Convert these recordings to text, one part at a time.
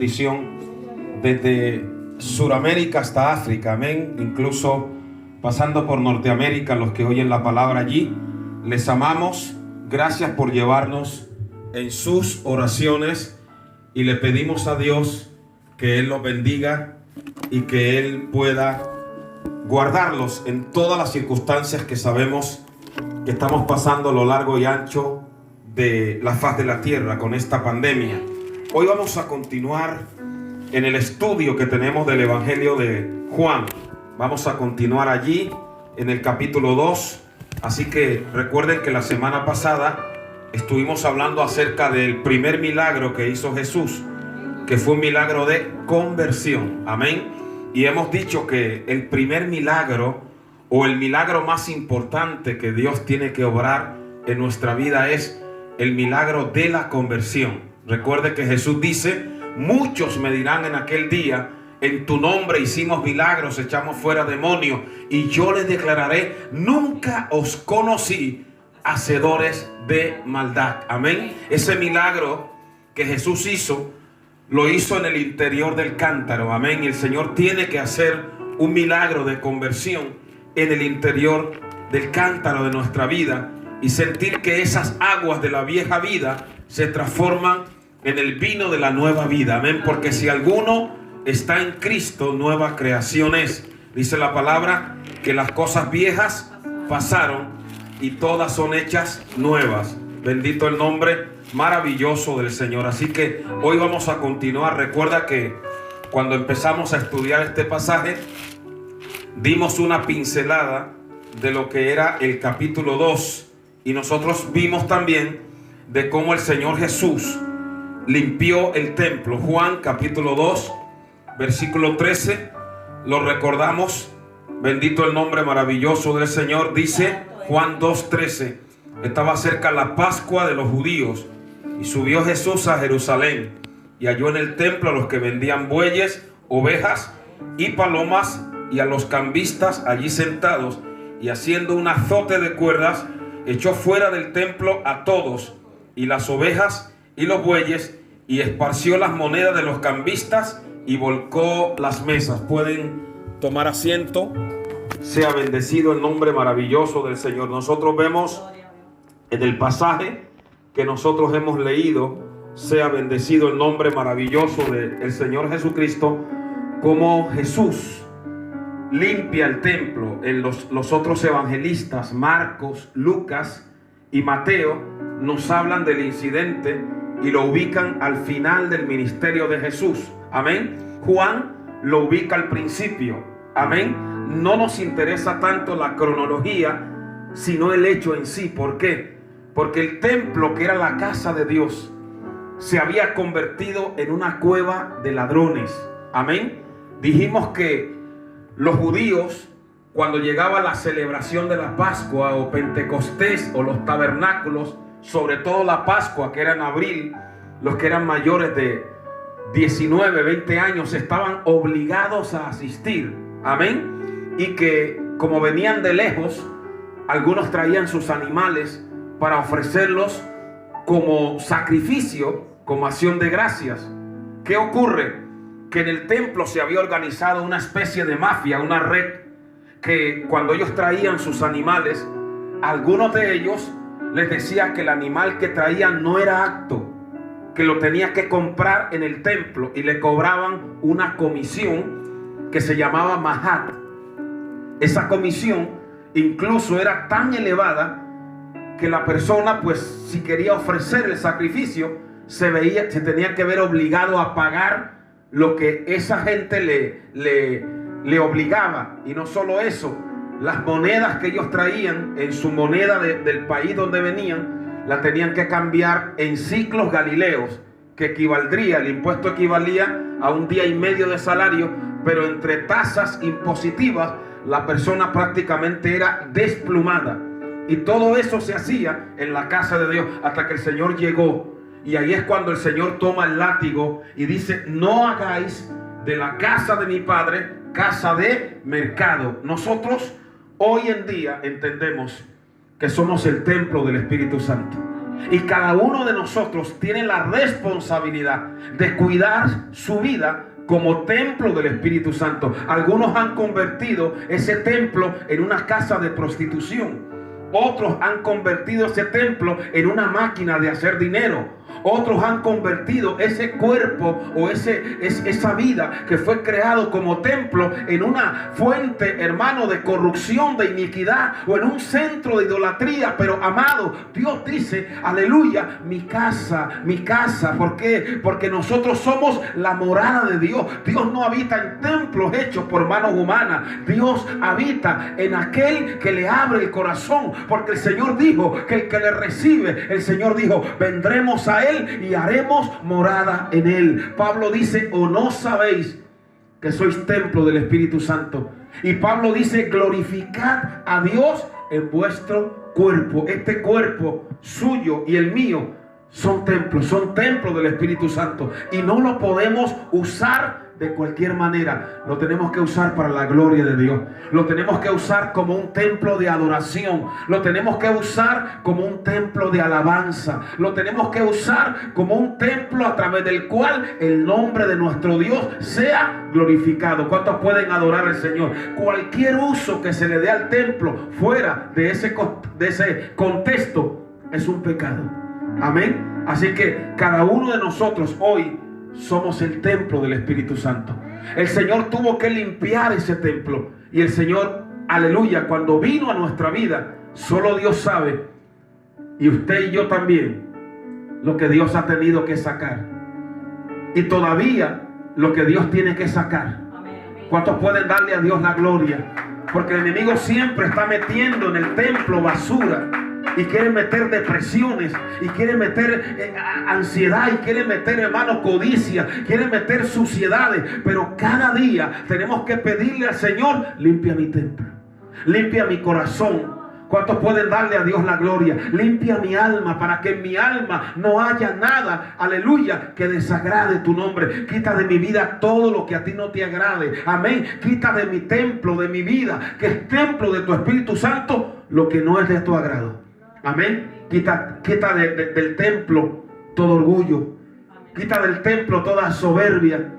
bendición desde Suramérica hasta África, amén, incluso pasando por Norteamérica, los que oyen la palabra allí, les amamos. Gracias por llevarnos en sus oraciones y le pedimos a Dios que Él los bendiga y que Él pueda guardarlos en todas las circunstancias que sabemos que estamos pasando a lo largo y ancho de la faz de la tierra con esta pandemia. Hoy vamos a continuar en el estudio que tenemos del Evangelio de Juan. Vamos a continuar allí en el capítulo 2. Así que recuerden que la semana pasada estuvimos hablando acerca del primer milagro que hizo Jesús, que fue un milagro de conversión. Amén. Y hemos dicho que el primer milagro o el milagro más importante que Dios tiene que obrar en nuestra vida es el milagro de la conversión. Recuerde que Jesús dice: muchos me dirán en aquel día, en tu nombre hicimos milagros, echamos fuera demonios, y yo les declararé: nunca os conocí, hacedores de maldad. Amén. Ese milagro que Jesús hizo, lo hizo en el interior del cántaro. Amén. Y el Señor tiene que hacer un milagro de conversión en el interior del cántaro de nuestra vida y sentir que esas aguas de la vieja vida se transforman en el vino de la nueva vida. Amén. Porque si alguno está en Cristo, nueva creación es. Dice la palabra que las cosas viejas pasaron y todas son hechas nuevas. Bendito el nombre maravilloso del Señor. Así que hoy vamos a continuar. Recuerda que cuando empezamos a estudiar este pasaje, dimos una pincelada de lo que era el capítulo 2. Y nosotros vimos también de cómo el Señor Jesús limpió el templo. Juan capítulo 2, versículo 13. Lo recordamos. Bendito el nombre maravilloso del Señor. Dice Juan 2:13. Estaba cerca la Pascua de los judíos, y subió Jesús a Jerusalén, y halló en el templo a los que vendían bueyes, ovejas y palomas, y a los cambistas allí sentados, y haciendo un azote de cuerdas, echó fuera del templo a todos, y las ovejas y los bueyes, y esparció las monedas de los cambistas, y volcó las mesas. Pueden tomar asiento. Sea bendecido el nombre maravilloso del Señor. Nosotros vemos en el pasaje que nosotros hemos leído, sea bendecido el nombre maravilloso del Señor Jesucristo, como Jesús limpia el templo. En los otros evangelistas, Marcos, Lucas y Mateo, nos hablan del incidente y lo ubican al final del ministerio de Jesús. Amén. Juan lo ubica al principio. Amén. No nos interesa tanto la cronología, sino el hecho en sí. ¿Por qué? Porque el templo, que era la casa de Dios, se había convertido en una cueva de ladrones. Amén. Dijimos que los judíos, cuando llegaba la celebración de la Pascua o Pentecostés o los tabernáculos, sobre todo la Pascua, que era en abril, los que eran mayores de 19, 20 años estaban obligados a asistir. Amén. Y que como venían de lejos, algunos traían sus animales para ofrecerlos como sacrificio, como acción de gracias. ¿Qué ocurre? Que en el templo se había organizado una especie de mafia, una red, que cuando ellos traían sus animales, algunos de ellos les decía que el animal que traían no era apto, que lo tenía que comprar en el templo, y le cobraban una comisión que se llamaba mahat. Esa comisión incluso era tan elevada que la persona, pues, si quería ofrecer el sacrificio, se tenía que ver obligado a pagar lo que esa gente le obligaba. Y no solo eso, las monedas que ellos traían en su moneda del país donde venían, la tenían que cambiar en ciclos galileos, que equivaldría, el impuesto equivalía a un día y medio de salario, pero entre tasas impositivas la persona prácticamente era desplumada. Y todo eso se hacía en la casa de Dios hasta que el Señor llegó. Y ahí es cuando el Señor toma el látigo y dice: no hagáis de la casa de mi Padre casa de mercado. Nosotros hoy en día entendemos que somos el templo del Espíritu Santo. Y cada uno de nosotros tiene la responsabilidad de cuidar su vida como templo del Espíritu Santo. Algunos han convertido ese templo en una casa de prostitución. Otros han convertido ese templo en una máquina de hacer dinero. Otros han convertido ese cuerpo o esa vida que fue creado como templo en una fuente, hermano, de corrupción, de iniquidad, o en un centro de idolatría. Pero amado, Dios dice, aleluya, mi casa, mi casa. ¿Por qué? Porque nosotros somos la morada de Dios. Dios no habita en templos hechos por manos humanas. Dios habita en aquel que le abre el corazón. Porque el Señor dijo que el que le recibe, el Señor dijo, vendremos a Él y haremos morada en Él. Pablo dice, ¿o no sabéis que sois templo del Espíritu Santo? Y Pablo dice, glorificad a Dios en vuestro cuerpo. Este cuerpo suyo y el mío son templos del Espíritu Santo. Y no lo podemos usar de cualquier manera. Lo tenemos que usar para la gloria de Dios. Lo tenemos que usar como un templo de adoración. Lo tenemos que usar como un templo de alabanza. Lo tenemos que usar como un templo a través del cual el nombre de nuestro Dios sea glorificado. ¿Cuántos pueden adorar al Señor? Cualquier uso que se le dé al templo fuera de ese contexto es un pecado. Amén. Así que cada uno de nosotros hoy somos el templo del Espíritu Santo. El Señor tuvo que limpiar ese templo. Y el Señor, aleluya, cuando vino a nuestra vida, solo Dios sabe, y usted y yo también, lo que Dios ha tenido que sacar. Y todavía lo que Dios tiene que sacar. ¿Cuántos pueden darle a Dios la gloria? Porque el enemigo siempre está metiendo en el templo basura. Y quiere meter depresiones, y quiere meter ansiedad, y quiere meter, hermano, codicia, quiere meter suciedades. Pero cada día tenemos que pedirle al Señor, limpia mi templo, limpia mi corazón. ¿Cuántos pueden darle a Dios la gloria? Limpia mi alma, para que en mi alma no haya nada, aleluya, que desagrade tu nombre. Quita de mi vida todo lo que a ti no te agrade. Amén. Quita de mi templo, de mi vida, que es templo de tu Espíritu Santo, lo que no es de tu agrado. Amén. Quita del templo todo orgullo. Quita del templo toda soberbia.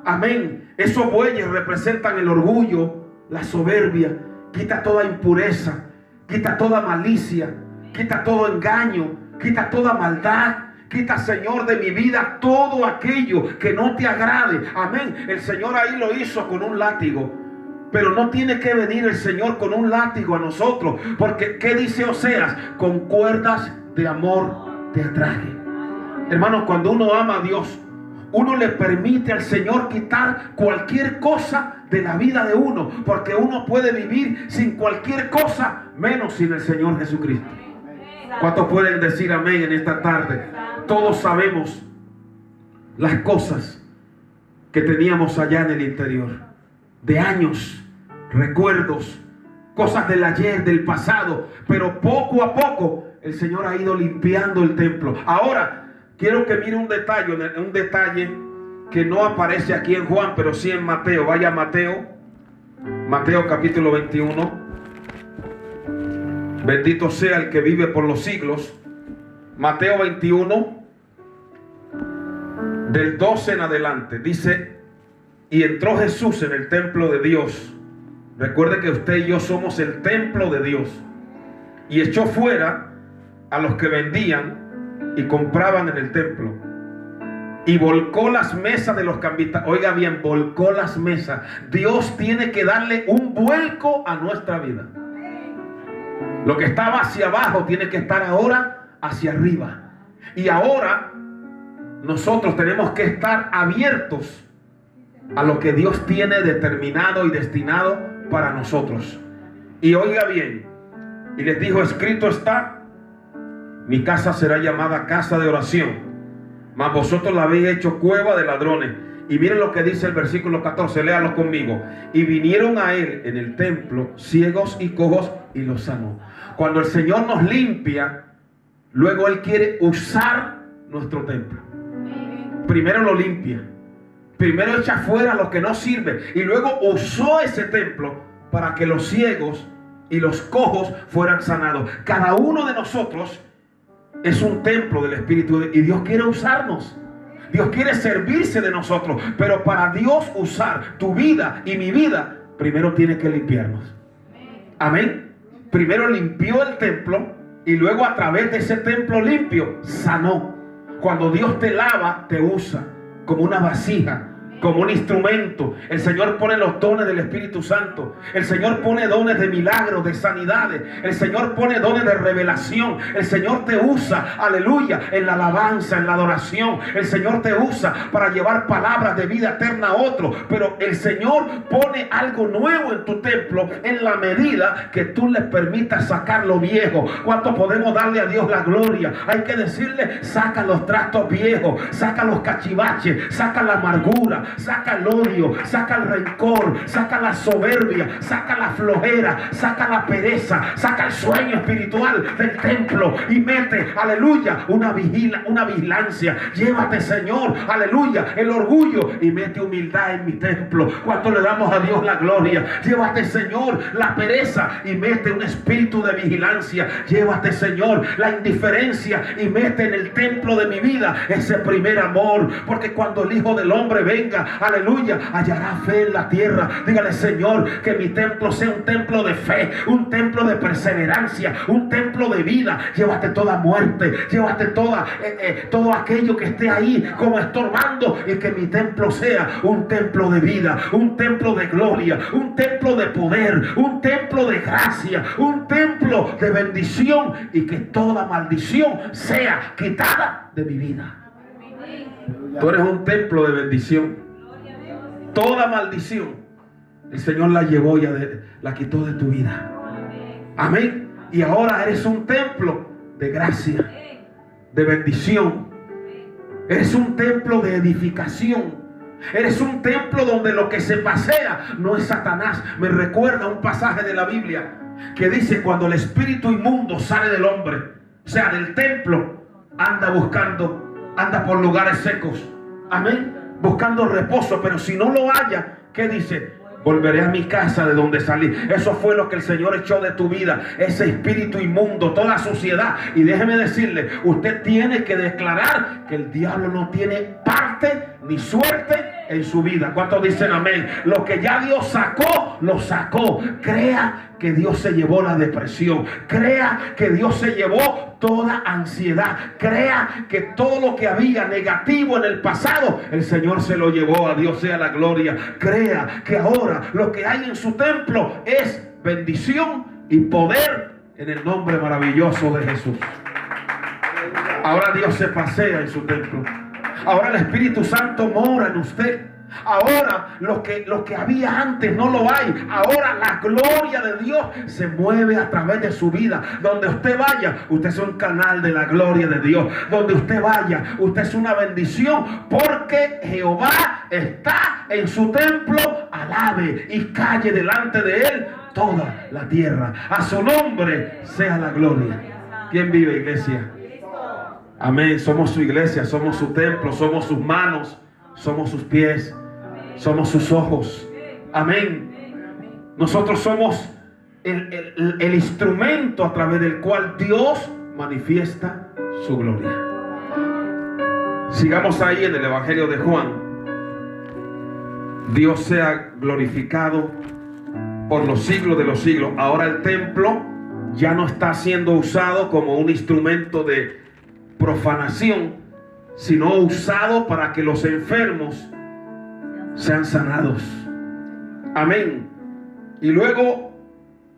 Amén. Esos bueyes representan el orgullo, la soberbia. Quita toda impureza. Quita toda malicia. Quita todo engaño. Quita toda maldad. Quita, Señor, de mi vida todo aquello que no te agrade. Amén. El Señor ahí lo hizo con un látigo. Pero no tiene que venir el Señor con un látigo a nosotros. Porque, ¿qué dice Oseas? Con cuerdas de amor te atraje. Hermanos, cuando uno ama a Dios, uno le permite al Señor quitar cualquier cosa de la vida de uno. Porque uno puede vivir sin cualquier cosa, menos sin el Señor Jesucristo. ¿Cuántos pueden decir amén en esta tarde? Todos sabemos las cosas que teníamos allá en el interior. De años, recuerdos, cosas del ayer, del pasado. Pero poco a poco el Señor ha ido limpiando el templo. Ahora quiero que mire un detalle que no aparece aquí en Juan, pero sí en Mateo. Vaya a Mateo capítulo 21. Bendito sea el que vive por los siglos. Mateo 21, del 12 en adelante, dice: y entró Jesús en el templo de Dios. Recuerde que usted y yo somos el templo de Dios. Y echó fuera a los que vendían y compraban en el templo. Y volcó las mesas de los cambistas. Oiga bien, volcó las mesas. Dios tiene que darle un vuelco a nuestra vida. Lo que estaba hacia abajo tiene que estar ahora hacia arriba. Y ahora nosotros tenemos que estar abiertos a lo que Dios tiene determinado y destinado para nosotros. Y oiga bien, y les dijo: escrito está, mi casa será llamada casa de oración, mas vosotros la habéis hecho cueva de ladrones. Y miren lo que dice el versículo 14, léalo conmigo. Y vinieron a él en el templo ciegos y cojos y los sanó. Cuando el Señor nos limpia, luego Él quiere usar nuestro templo. Primero lo limpia. Primero echa fuera lo que no sirve. Y luego usó ese templo para que los ciegos y los cojos fueran sanados. Cada uno de nosotros es un templo del Espíritu y Dios quiere usarnos. Dios quiere servirse de nosotros, pero para Dios usar tu vida y mi vida, primero tiene que limpiarnos. Amén. Primero limpió el templo y luego a través de ese templo limpio sanó. Cuando Dios te lava, te usa como una vasija, como un instrumento. El Señor pone los dones del Espíritu Santo. El Señor pone dones de milagros, de sanidades. El Señor pone dones de revelación. El Señor te usa, aleluya, en la alabanza, en la adoración. El Señor te usa para llevar palabras de vida eterna a otro. Pero el Señor pone algo nuevo en tu templo en la medida que tú le permitas sacar lo viejo. ¿Cuánto podemos darle a Dios la gloria? Hay que decirle: saca los trastos viejos, saca los cachivaches, saca la amargura, saca el odio, saca el rencor, saca la soberbia, saca la flojera, saca la pereza, saca el sueño espiritual del templo y mete, aleluya, una vigilancia. Llévate, Señor, aleluya, el orgullo y mete humildad en mi templo. ¿Cuánto le damos a Dios la gloria? Llévate, Señor, la pereza y mete un espíritu de vigilancia. Llévate, Señor, la indiferencia y mete en el templo de mi vida ese primer amor, porque cuando el Hijo del Hombre venga, aleluya, hallará fe en la tierra. Dígale: Señor, que mi templo sea un templo de fe, un templo de perseverancia, un templo de vida. Llévate toda muerte, llévate todo aquello que esté ahí como estorbando, y que mi templo sea un templo de vida, un templo de gloria, un templo de poder, un templo de gracia, un templo de bendición, y que toda maldición sea quitada de mi vida. Tú eres un templo de bendición. Toda maldición el Señor la llevó y la quitó de tu vida. Amén. Y ahora eres un templo de gracia, de bendición. Eres un templo de edificación. Eres un templo donde lo que se pasea no es Satanás. Me recuerda un pasaje de la Biblia que dice: cuando el espíritu inmundo sale del hombre, o sea, del templo, anda por lugares secos. Amén. Buscando reposo, pero si no lo halla, ¿qué dice? Volveré a mi casa de donde salí. Eso fue lo que el Señor echó de tu vida, ese espíritu inmundo, toda suciedad. Y déjeme decirle, usted tiene que declarar que el diablo no tiene parte ni suerte en su vida. ¿Cuántos dicen amén? Lo que ya Dios sacó, lo sacó. Crea que Dios se llevó la depresión. Crea que Dios se llevó toda ansiedad. Crea que todo lo que había negativo en el pasado, el Señor se lo llevó. A Dios sea la gloria. Crea que ahora lo que hay en su templo es bendición y poder en el nombre maravilloso de Jesús. Ahora Dios se pasea en su templo. Ahora el Espíritu Santo mora en usted. Ahora lo que había antes no lo hay. Ahora la gloria de Dios se mueve a través de su vida. Donde usted vaya, usted es un canal de la gloria de Dios. Donde usted vaya, usted es una bendición, porque Jehová está en su templo. Alabe y calle delante de él toda la tierra. A su nombre sea la gloria. ¿Quién vive, iglesia? Amén. Somos su iglesia, somos su templo, somos sus manos, somos sus pies, somos sus ojos. Amén. Nosotros somos el instrumento a través del cual Dios manifiesta su gloria. Sigamos ahí en el Evangelio de Juan. Dios sea glorificado por los siglos de los siglos. Ahora el templo ya no está siendo usado como un instrumento de profanación, sino usado para que los enfermos sean sanados. Amén. Y luego,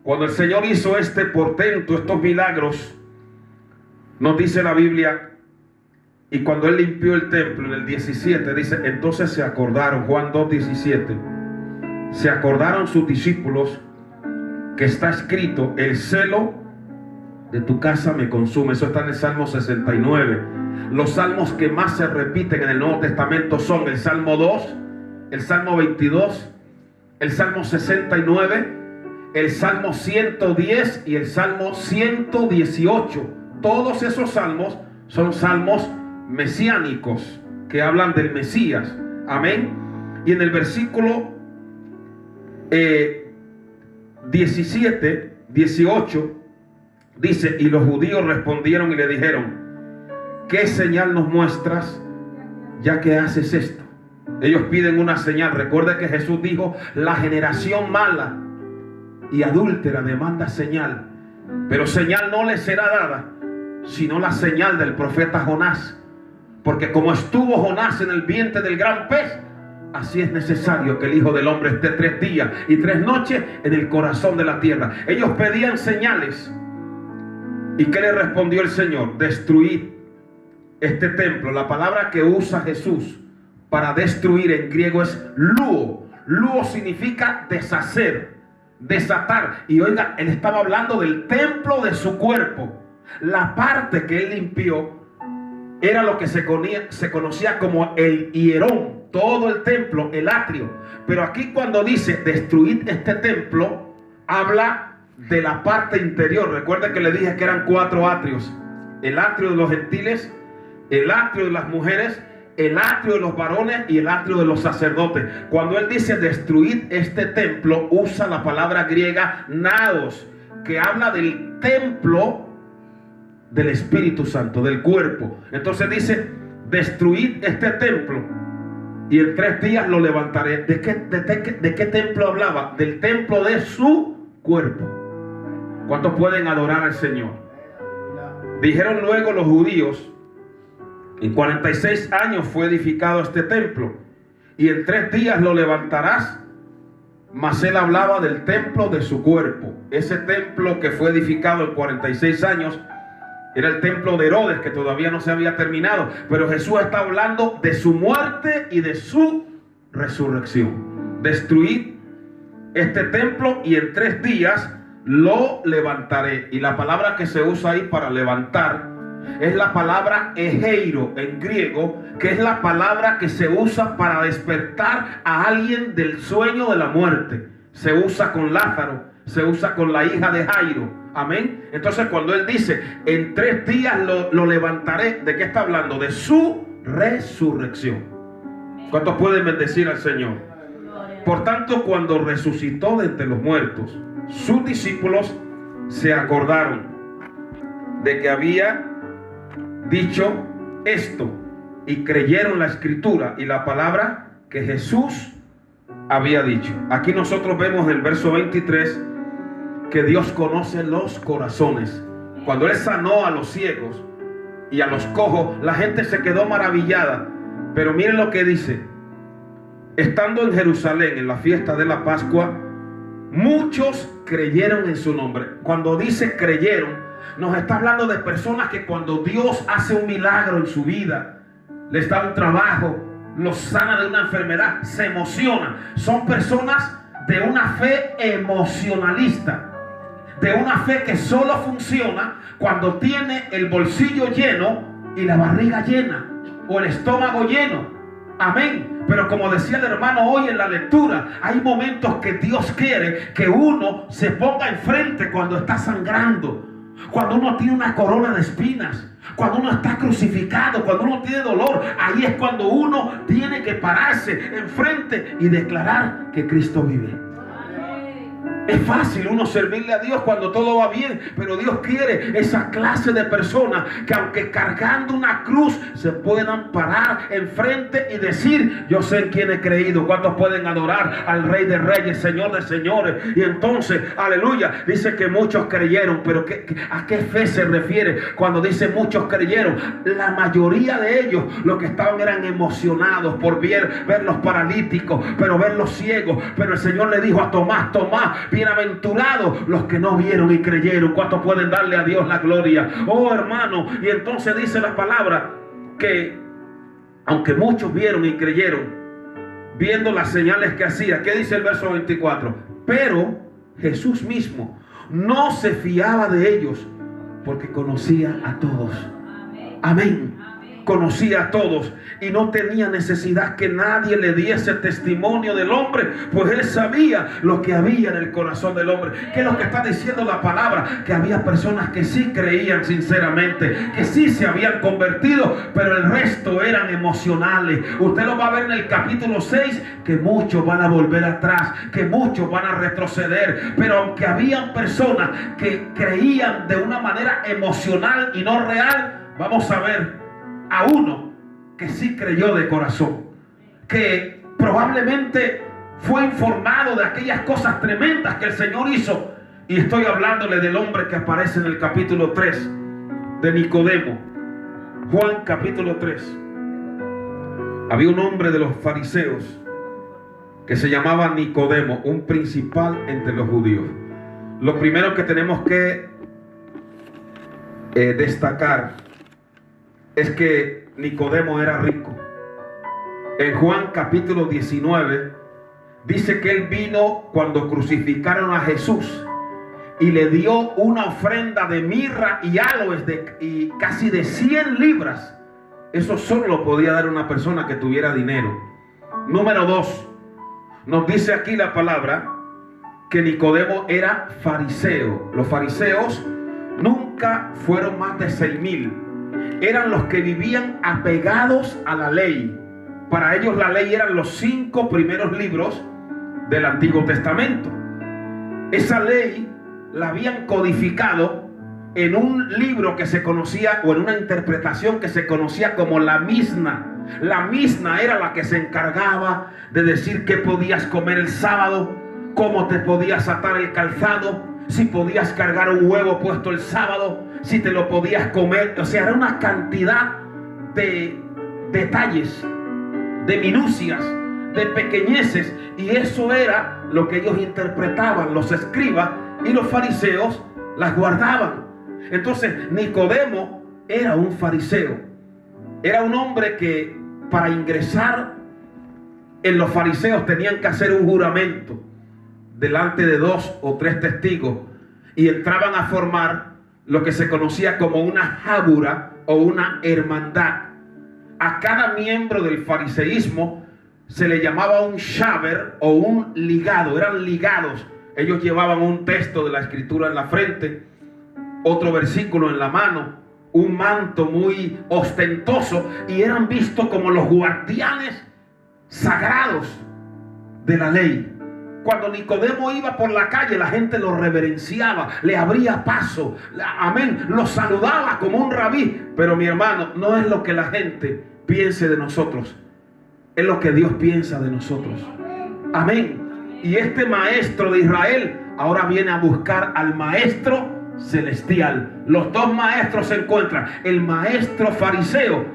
cuando el Señor hizo este portento, estos milagros, nos dice la Biblia, y cuando Él limpió el templo, en el 17, dice: entonces se acordaron, Juan 2:17, se acordaron sus discípulos que está escrito: el celo de tu casa me consume. Eso está en el Salmo 69. Los salmos que más se repiten en el Nuevo Testamento son el Salmo 2, el Salmo 22, el Salmo 69, el Salmo 110 y el Salmo 118. Todos esos salmos son salmos mesiánicos que hablan del Mesías. Amén. Y en el versículo 17, 18 dice: y los judíos respondieron y le dijeron: ¿qué señal nos muestras ya que haces esto? Ellos piden una señal. Recuerda que Jesús dijo: la generación mala y adúltera demanda señal, pero señal no le será dada sino la señal del profeta Jonás. Porque como estuvo Jonás en el vientre del gran pez, así es necesario que el Hijo del Hombre esté 3 días y 3 noches en el corazón de la tierra. Ellos pedían señales. ¿Y qué le respondió el Señor? Destruid este templo. La palabra que usa Jesús para destruir en griego es luo. Luo significa deshacer, desatar. Y oiga, él estaba hablando del templo de su cuerpo. La parte que él limpió era lo que se conocía como el hierón, todo el templo, el atrio. Pero aquí cuando dice destruid este templo, habla de la parte interior. Recuerden que le dije que eran 4 atrios: el atrio de los gentiles, el atrio de las mujeres, el atrio de los varones y el atrio de los sacerdotes. Cuando él dice destruid este templo, usa la palabra griega naos, que habla del templo del Espíritu Santo, del cuerpo. Entonces dice destruid este templo y en 3 días lo levantaré. ¿De qué templo hablaba? Del templo de su cuerpo. ¿Cuántos pueden adorar al Señor? Dijeron luego los judíos: en 46 años fue edificado este templo y en 3 días lo levantarás. Mas él hablaba del templo de su cuerpo. Ese templo que fue edificado en 46 años era el templo de Herodes, que todavía no se había terminado. Pero Jesús está hablando de su muerte y de su resurrección. Destruid este templo y en 3 días lo levantaré. Y la palabra que se usa ahí para levantar es la palabra egeiro en griego, que es la palabra que se usa para despertar a alguien del sueño de la muerte. Se usa con Lázaro, se usa con la hija de Jairo. Amén. Entonces cuando él dice en 3 días lo levantaré, ¿de qué está hablando? De su resurrección. ¿Cuántos pueden bendecir al Señor? Por tanto, cuando resucitó de entre los muertos, sus discípulos se acordaron de que había dicho esto y creyeron la escritura y la palabra que Jesús había dicho. Aquí nosotros vemos en el verso 23 que Dios conoce los corazones. Cuando él sanó a los ciegos y a los cojos, la gente se quedó maravillada. Pero miren lo que dice: estando en Jerusalén en la fiesta de la Pascua, muchos creyeron en su nombre. Cuando dice creyeron, nos está hablando de personas que cuando Dios hace un milagro en su vida, les da un trabajo, los sana de una enfermedad, se emocionan. Son personas de una fe emocionalista, de una fe que solo funciona cuando tiene el bolsillo lleno y la barriga llena, o el estómago lleno. Amén. Pero como decía el hermano hoy en la lectura, hay momentos que Dios quiere que uno se ponga enfrente cuando está sangrando, cuando uno tiene una corona de espinas, cuando uno está crucificado, cuando uno tiene dolor. Ahí es cuando uno tiene que pararse enfrente y declarar que Cristo vive. Es fácil uno servirle a Dios cuando todo va bien, pero Dios quiere esa clase de personas que aunque cargando una cruz se puedan parar enfrente y decir: yo sé en quién he creído. ¿Cuántos pueden adorar al Rey de Reyes, Señor de Señores? Y entonces, aleluya, dice que muchos creyeron. Pero ¿a qué fe se refiere cuando dice muchos creyeron? La mayoría de ellos lo que estaban eran emocionados por ver los paralíticos, pero ver los ciegos. Pero el Señor le dijo a Tomás: Tomás, bienaventurados los que no vieron y creyeron. ¿Cuántos pueden darle a Dios la gloria? Oh, hermano. Y entonces dice la palabra que aunque muchos vieron y creyeron, viendo las señales que hacía, ¿qué dice el verso 24? Pero Jesús mismo no se fiaba de ellos, porque conocía a todos. Amén. Conocía a todos y no tenía necesidad que nadie le diese testimonio del hombre, pues él sabía lo que había en el corazón del hombre. ¿Qué es lo que está diciendo la palabra? Que había personas que sí creían sinceramente, que sí se habían convertido, pero el resto eran emocionales. Usted lo va a ver en el capítulo 6, que muchos van a volver atrás, que muchos van a retroceder. Pero aunque habían personas que creían de una manera emocional y no real, vamos a ver a uno que sí creyó de corazón, que probablemente fue informado de aquellas cosas tremendas que el Señor hizo. Y estoy hablándole del hombre que aparece en el capítulo 3 de Nicodemo. Juan capítulo 3. Había un hombre de los fariseos que se llamaba Nicodemo, un principal entre los judíos. Lo primero que tenemos que destacar es que Nicodemo era rico. En Juan capítulo 19 dice que él vino cuando crucificaron a Jesús y le dio una ofrenda de mirra y aloes y casi de 100 libras. Eso solo lo podía dar una persona que tuviera dinero. Número 2, nos dice aquí la palabra que Nicodemo era fariseo. Los fariseos nunca fueron más de 6,000. Eran los que vivían apegados a la ley. Para ellos la ley eran los 5 primeros libros del Antiguo Testamento. Esa ley la habían codificado en un libro que se conocía, o en una interpretación que se conocía como la Misna. La Misna era la que se encargaba de decir qué podías comer el sábado, cómo te podías atar el calzado, si podías cargar un huevo puesto el sábado, si te lo podías comer. O sea, era una cantidad de detalles, de minucias, de pequeñeces, y eso era lo que ellos interpretaban, los escribas, y los fariseos las guardaban. Entonces Nicodemo era un fariseo, era un hombre que para ingresar en los fariseos tenían que hacer un juramento delante de 2 o 3 testigos, y entraban a formar lo que se conocía como una jábura o una hermandad. A cada miembro del fariseísmo se le llamaba un shaber o un ligado. Eran ligados. Ellos llevaban un texto de la escritura en la frente, otro versículo en la mano, un manto muy ostentoso, y eran vistos como los guardianes sagrados de la ley. Cuando Nicodemo iba por la calle, la gente lo reverenciaba, le abría paso, amén, lo saludaba como un rabí. Pero mi hermano, no es lo que la gente piense de nosotros, es lo que Dios piensa de nosotros. Amén. Y este maestro de Israel ahora viene a buscar al maestro celestial. Los 2 maestros se encuentran, el maestro fariseo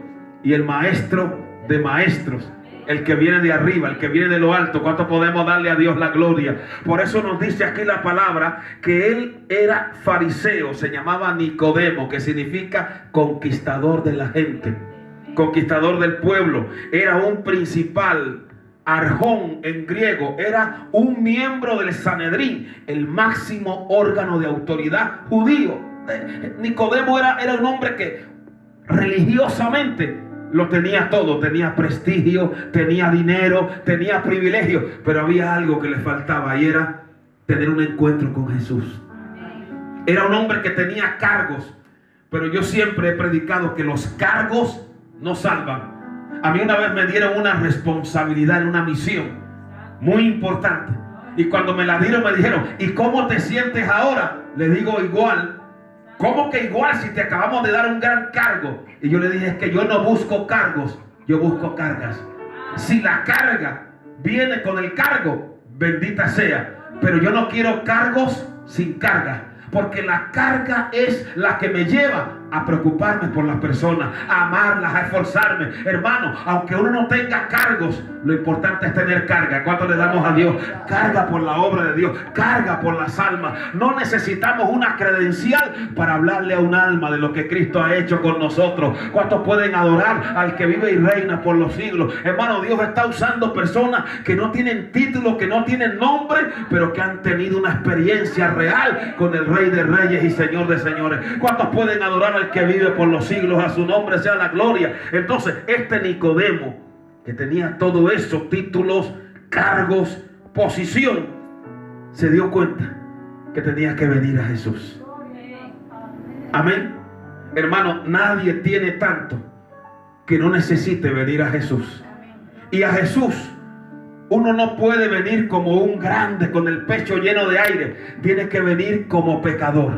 y el maestro de maestros, el que viene de arriba, el que viene de lo alto. ¿Cuánto podemos darle a Dios la gloria? Por eso nos dice aquí la palabra que él era fariseo, se llamaba Nicodemo, que significa conquistador de la gente, conquistador del pueblo. Era un principal, arjón en griego, era un miembro del Sanedrín, el máximo órgano de autoridad judío. Nicodemo era un hombre que religiosamente lo tenía todo, tenía prestigio, tenía dinero, tenía privilegio, pero había algo que le faltaba, y era tener un encuentro con Jesús. Era un hombre que tenía cargos, pero yo siempre he predicado que los cargos no salvan. A mí una vez me dieron una responsabilidad en una misión muy importante, y cuando me la dieron me dijeron: ¿y cómo te sientes ahora? Le digo: igual. ¿Cómo que igual si te acabamos de dar un gran cargo? Y yo le dije: es que yo no busco cargos, yo busco cargas. Si la carga viene con el cargo, bendita sea, pero yo no quiero cargos sin carga, porque la carga es la que me lleva a preocuparme por las personas, a amarlas, a esforzarme. Hermano, aunque uno no tenga cargos, lo importante es tener carga. ¿Cuánto le damos a Dios? Carga por la obra de Dios, carga por las almas. No necesitamos una credencial para hablarle a un alma de lo que Cristo ha hecho con nosotros. ¿Cuántos pueden adorar al que vive y reina por los siglos? Hermano, Dios está usando personas que no tienen título, que no tienen nombre, pero que han tenido una experiencia real con el Rey de Reyes y Señor de Señores. ¿Cuántos pueden adorar al que vive por los siglos? A su nombre sea la gloria. Entonces este Nicodemo, que tenía todo eso, títulos, cargos, posición, se dio cuenta que tenía que venir a Jesús. Amén. Hermano, nadie tiene tanto que no necesite venir a Jesús. Y a Jesús uno no puede venir como un grande con el pecho lleno de aire. Tiene que venir como pecador.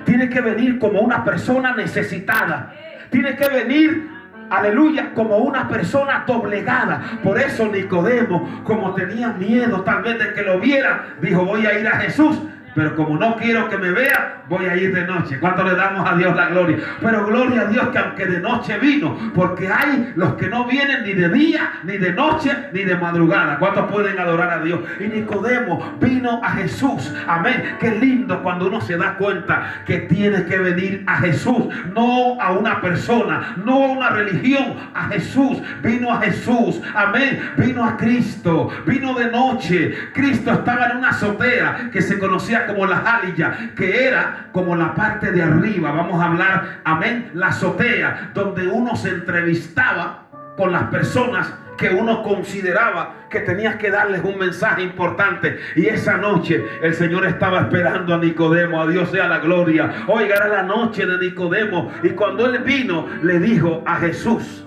Tiene que venir como una persona necesitada. Tiene que venir aleluya, como una persona doblegada. Por eso Nicodemo, como tenía miedo tal vez de que lo viera, dijo: voy a ir a Jesús, pero como no quiero que me vea, voy a ir de noche. ¿Cuánto le damos a Dios la gloria? Pero gloria a Dios que aunque de noche vino, porque hay los que no vienen ni de día, ni de noche, ni de madrugada. ¿Cuántos pueden adorar a Dios? Y Nicodemo vino a Jesús. Amén. Qué lindo cuando uno se da cuenta que tiene que venir a Jesús, no a una persona, no a una religión, a Jesús. Vino a Jesús. Amén. Vino a Cristo. Vino de noche. Cristo estaba en una azotea que se conocía como la Jalilla, que era como la parte de arriba. Vamos a hablar, amén, la azotea, donde uno se entrevistaba con las personas que uno consideraba que tenía que darles un mensaje importante. Y esa noche el Señor estaba esperando a Nicodemo. A Dios sea la gloria. Oiga, era la noche de Nicodemo, y cuando él vino le dijo a Jesús: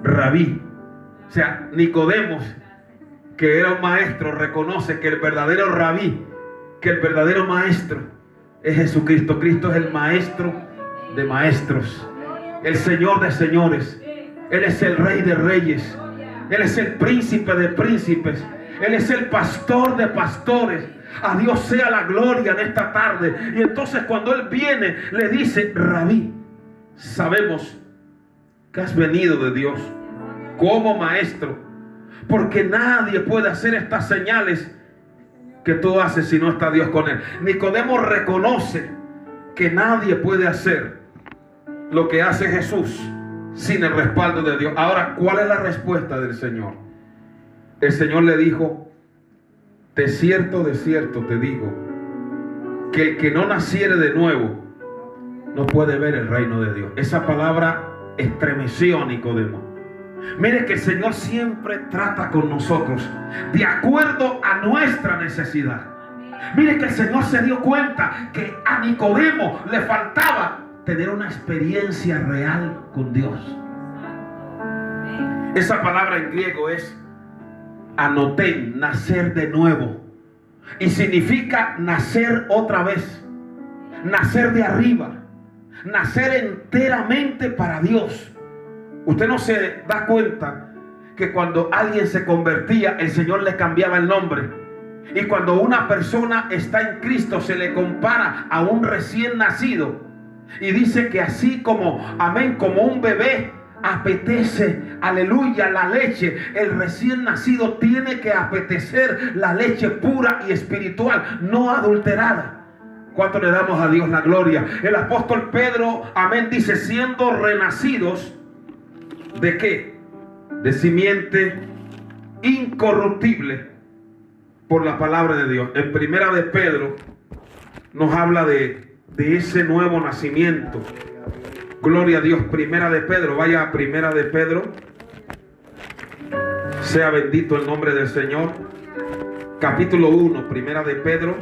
Rabí. O sea, Nicodemo, que era un maestro, reconoce que el verdadero rabí, que el verdadero maestro es Jesucristo. Cristo es el maestro de maestros, el Señor de señores. Él es el Rey de reyes. Él es el príncipe de príncipes. Él es el pastor de pastores. A Dios sea la gloria en esta tarde. Y entonces cuando Él viene, le dice: Rabí, sabemos que has venido de Dios como maestro, porque nadie puede hacer estas señales que tú haces si no está Dios con él. Nicodemo reconoce que nadie puede hacer lo que hace Jesús sin el respaldo de Dios. Ahora, ¿cuál es la respuesta del Señor? El Señor le dijo: de cierto te digo, que el que no naciere de nuevo no puede ver el reino de Dios. Esa palabra estremeció a Nicodemo. Mire que el Señor siempre trata con nosotros de acuerdo a nuestra necesidad. Mire que el Señor se dio cuenta que a Nicodemo le faltaba tener una experiencia real con Dios. Esa palabra en griego es anoten, nacer de nuevo. Y significa nacer otra vez, nacer de arriba, nacer enteramente para Dios. Usted no se da cuenta que cuando alguien se convertía, el Señor le cambiaba el nombre. Y cuando una persona está en Cristo, se le compara a un recién nacido. Y dice que así como, amén, como un bebé apetece, aleluya, la leche, el recién nacido tiene que apetecer la leche pura y espiritual, no adulterada. ¿Cuánto le damos a Dios la gloria? El apóstol Pedro, amén, dice: siendo renacidos, ¿de qué? De simiente incorruptible por la palabra de Dios. En primera de Pedro nos habla de ese nuevo nacimiento. Gloria a Dios. Primera de Pedro, vaya a primera de Pedro. Sea bendito el nombre del Señor. Capítulo 1, primera de Pedro,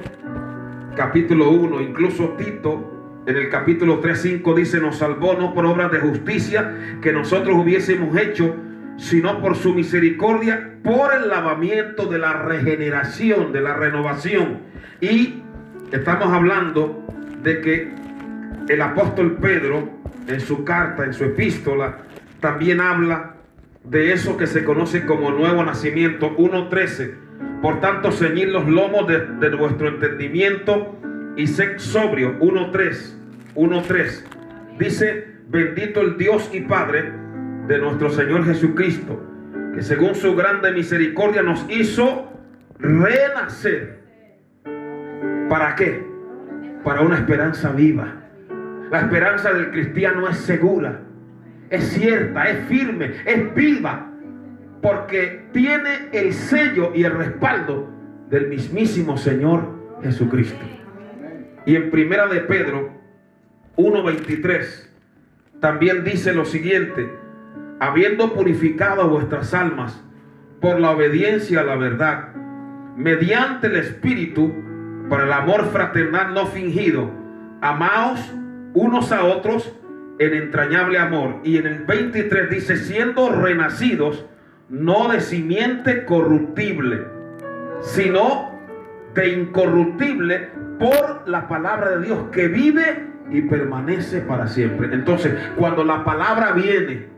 capítulo 1. Incluso Tito, en el capítulo 3:5 dice: nos salvó no por obras de justicia que nosotros hubiésemos hecho, sino por su misericordia, por el lavamiento de la regeneración, de la renovación. Y estamos hablando de que el apóstol Pedro, en su carta, en su epístola, también habla de eso que se conoce como nuevo nacimiento. 1:13: por tanto, ceñid los lomos de vuestro entendimiento y sed sobrio. 1:3 dice: bendito el Dios y Padre de nuestro Señor Jesucristo, que según su grande misericordia nos hizo renacer. ¿Para qué? Para una esperanza viva. La esperanza del cristiano es segura, es cierta, es firme, es viva, porque tiene el sello y el respaldo del mismísimo Señor Jesucristo. Y en primera de Pedro 1:23 también dice lo siguiente: habiendo purificado vuestras almas por la obediencia a la verdad, mediante el Espíritu, para el amor fraternal no fingido, amaos unos a otros en entrañable amor. Y en el 23 dice: siendo renacidos no de simiente corruptible, sino de incorruptible, por la palabra de Dios que vive y permanece para siempre. Entonces, cuando la palabra viene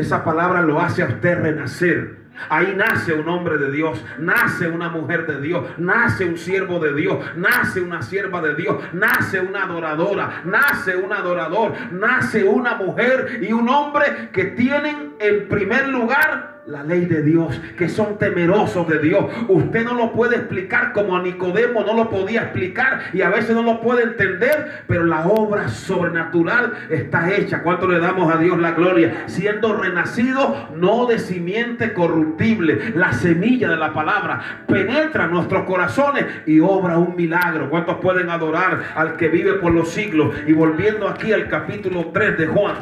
esa palabra lo hace a usted renacer. Ahí nace un hombre de Dios, nace una mujer de Dios, nace un siervo de Dios, nace una sierva de Dios, nace una adoradora, nace un adorador, nace una mujer y un hombre que tienen en primer lugar la ley de Dios, que son temerosos de Dios. Usted no lo puede explicar como a Nicodemo no lo podía explicar y a veces no lo puede entender, pero la obra sobrenatural está hecha. ¿Cuánto le damos a Dios la gloria? Siendo renacido no de simiente corruptible, la semilla de la palabra penetra nuestros corazones y obra un milagro. ¿Cuántos pueden adorar al que vive por los siglos? Y volviendo aquí al capítulo 3 de Juan,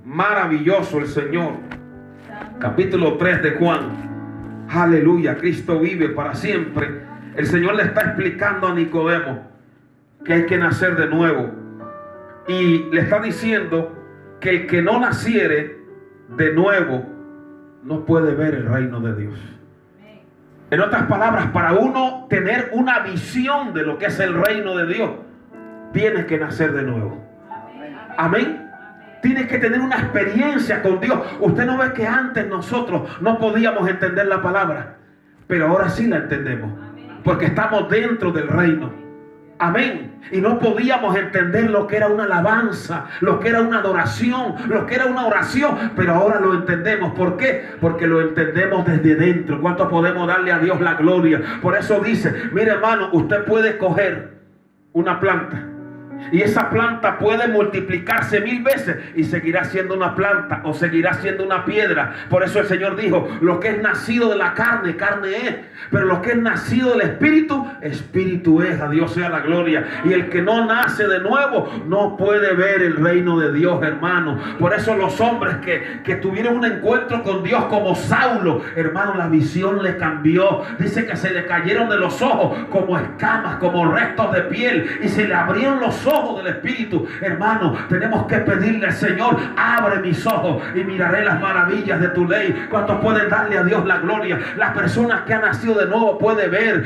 maravilloso el Señor. Capítulo 3 de Juan. Aleluya, Cristo vive para siempre. El Señor le está explicando a Nicodemo que hay que nacer de nuevo. Y le está diciendo que el que no naciere de nuevo no puede ver el reino de Dios. En otras palabras, para uno tener una visión de lo que es el reino de Dios, tiene que nacer de nuevo. Amén. Tienes que tener una experiencia con Dios. Usted no ve que antes nosotros no podíamos entender la palabra, pero ahora sí la entendemos, porque estamos dentro del reino. Amén. Y no podíamos entender lo que era una alabanza, lo que era una adoración, lo que era una oración, pero ahora lo entendemos. ¿Por qué? Porque lo entendemos desde dentro. ¿Cuánto podemos darle a Dios la gloria? Por eso dice, mire hermano, usted puede coger una planta y esa planta puede multiplicarse 1000 veces y seguirá siendo una planta o seguirá siendo una piedra. Por eso el Señor dijo, lo que es nacido de la carne, carne es. Pero lo que es nacido del Espíritu, Espíritu es. A Dios sea la gloria. Y el que no nace de nuevo no puede ver el reino de Dios, hermano. Por eso los hombres que tuvieron un encuentro con Dios como Saulo, hermano, la visión le cambió. Dice que se le cayeron de los ojos como escamas, como restos de piel, y se le abrieron los ojos del Espíritu. Hermano, tenemos que pedirle al Señor, abre mis ojos y miraré las maravillas de tu ley. ¿Cuántos pueden darle a Dios la gloria? La persona que ha nacido de nuevo puede ver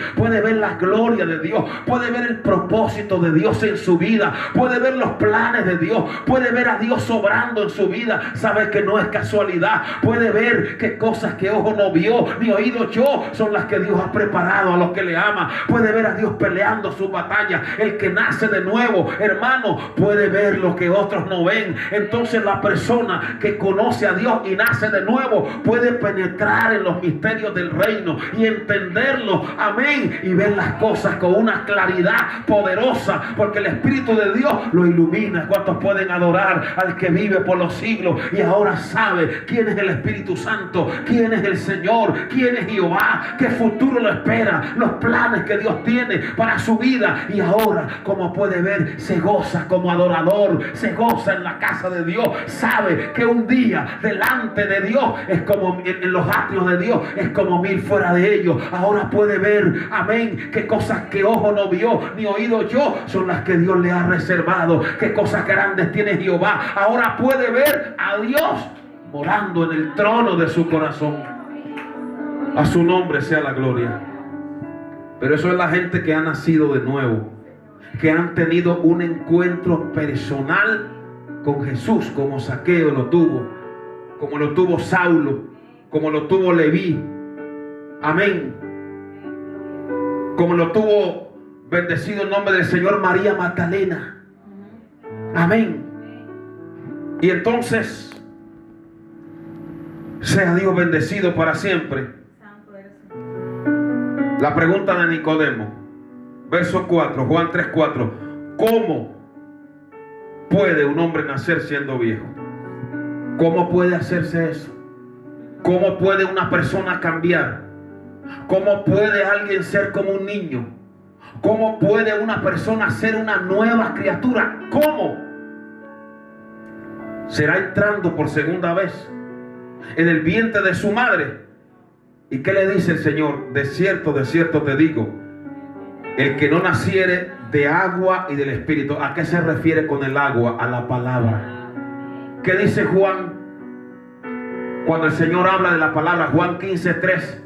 la gloria de Dios, puede ver el propósito de Dios en su vida, puede ver los planes de Dios, puede ver a Dios obrando en su vida. Sabe que no es casualidad, puede ver que cosas que ojo no vio ni oído yo son las que Dios ha preparado a los que le ama. Puede ver a Dios peleando su batalla. El que nace de nuevo, hermano, puede ver lo que otros no ven. Entonces la persona que conoce a Dios y nace de nuevo puede penetrar en los misterios del reino y entenderlo, amén, y ver las cosas con una claridad poderosa, porque el Espíritu de Dios lo ilumina. ¿Cuántos pueden adorar al que vive por los siglos y ahora sabe quién es el Espíritu Santo, quién es el Señor, quién es Jehová, qué futuro lo espera, los planes que Dios tiene para su vida? Y ahora, como puede ver, se goza como adorador, se goza en la casa de Dios, sabe que un día delante de Dios es como en los atrios de Dios, es como 1000 fuera de ellos. Ahora puede ver, amén, qué cosas que ojo no vio ni oído yo son las que Dios le ha reservado, qué cosas grandes tiene Jehová. Ahora puede ver a Dios morando en el trono de su corazón. A su nombre sea la gloria. Pero eso es la gente que ha nacido de nuevo, que han tenido un encuentro personal con Jesús, como Zaqueo lo tuvo, como lo tuvo Saulo, como lo tuvo Leví, amén, como lo tuvo, bendecido el nombre del Señor, María Magdalena, amén. Y entonces sea Dios bendecido para siempre. La pregunta de Nicodemo, verso 4, Juan 3:4. ¿Cómo puede un hombre nacer siendo viejo? ¿Cómo puede hacerse eso? ¿Cómo puede una persona cambiar? ¿Cómo puede alguien ser como un niño? ¿Cómo puede una persona ser una nueva criatura? ¿Cómo? Será entrando por segunda vez en el vientre de su madre. ¿Y qué le dice el Señor? De cierto te digo, el que no naciere de agua y del Espíritu. ¿A qué se refiere con el agua? A la palabra. ¿Qué dice Juan cuando el Señor habla de la palabra? Juan 15:3.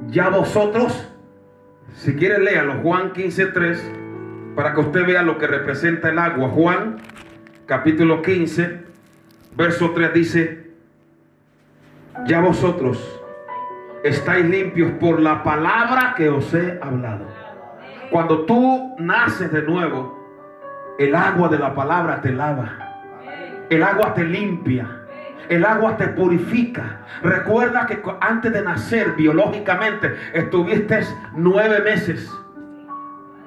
Ya vosotros, si quiere léalo, Juan 15:3, para que usted vea lo que representa el agua. Juan capítulo 15 verso 3 dice: ya vosotros estáis limpios por la palabra que os he hablado. Cuando tú naces de nuevo, el agua de la palabra te lava, el agua te limpia, el agua te purifica. Recuerda que antes de nacer biológicamente estuviste 9 meses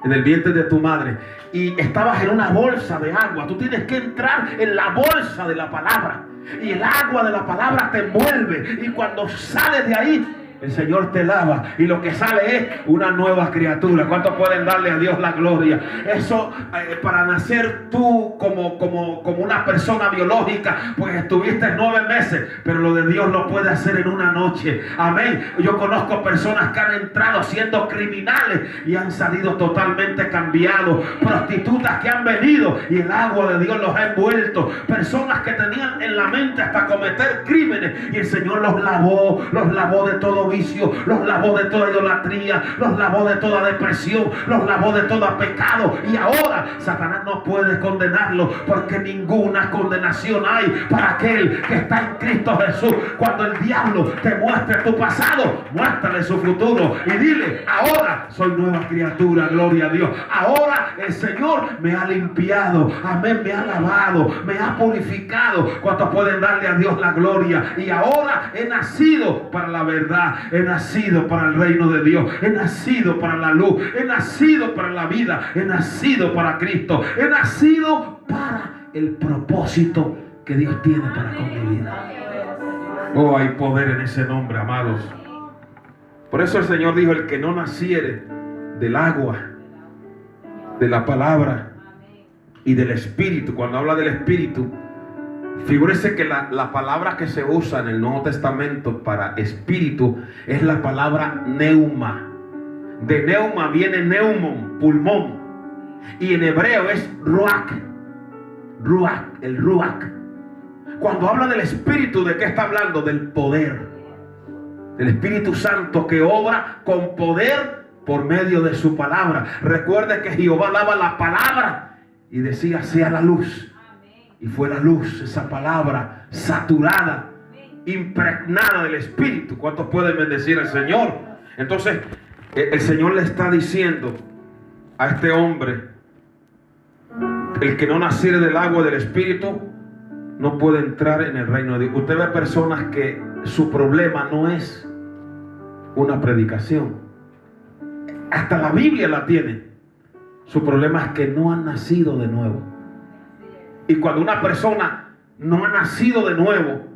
en el vientre de tu madre y estabas en una bolsa de agua. Tú tienes que entrar en la bolsa de la palabra y el agua de la palabra te envuelve, y cuando sales de ahí el Señor te lava y lo que sale es una nueva criatura. ¿Cuántos pueden darle a Dios la gloria? Eso para nacer tú como una persona biológica, pues estuviste 9 meses, pero lo de Dios lo puede hacer en una noche. Amén. Yo conozco personas que han entrado siendo criminales y han salido totalmente cambiados. Prostitutas que han venido y el agua de Dios los ha envuelto. Personas que tenían en la mente hasta cometer crímenes y el Señor los lavó de todo vicio, los lavó de toda idolatría, los lavó de toda depresión, los lavó de todo pecado, y ahora Satanás no puede condenarlo, porque ninguna condenación hay para aquel que está en Cristo Jesús. Cuando el diablo te muestre tu pasado, muéstrale su futuro y dile: ahora soy nueva criatura, gloria a Dios. Ahora el Señor me ha limpiado, amén, me ha lavado, me ha purificado. ¿Cuántos pueden darle a Dios la gloria? Y ahora he nacido para la verdad, he nacido para el reino de Dios, he nacido para la luz, he nacido para la vida, he nacido para Cristo, he nacido para el propósito que Dios tiene para con mi vida. Oh, hay poder en ese nombre, amados. Por eso el Señor dijo: el que no naciere del agua, de la palabra y del Espíritu. Cuando habla del Espíritu, figúrese que la palabra que se usa en el Nuevo Testamento para espíritu es la palabra neuma. De neuma viene neumon, pulmón, y en hebreo es ruach. Ruach, el ruach. Cuando habla del Espíritu, ¿de qué está hablando? Del poder, del Espíritu Santo que obra con poder por medio de su palabra. Recuerde que Jehová daba la palabra y decía: sea la luz. Y fue la luz, esa palabra saturada, impregnada del Espíritu. ¿Cuántos pueden bendecir al Señor? Entonces, el Señor le está diciendo a este hombre: el que no naciere del agua y del Espíritu no puede entrar en el reino de Dios. Usted ve personas que su problema no es una predicación. Hasta la Biblia la tiene. Su problema es que no han nacido de nuevo. Y cuando una persona no ha nacido de nuevo,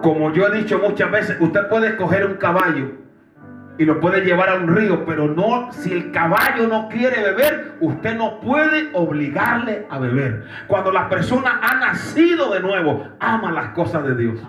como yo he dicho muchas veces, usted puede coger un caballo y lo puede llevar a un río, pero no, si el caballo no quiere beber, usted no puede obligarle a beber. Cuando la persona ha nacido de nuevo, ama las cosas de Dios,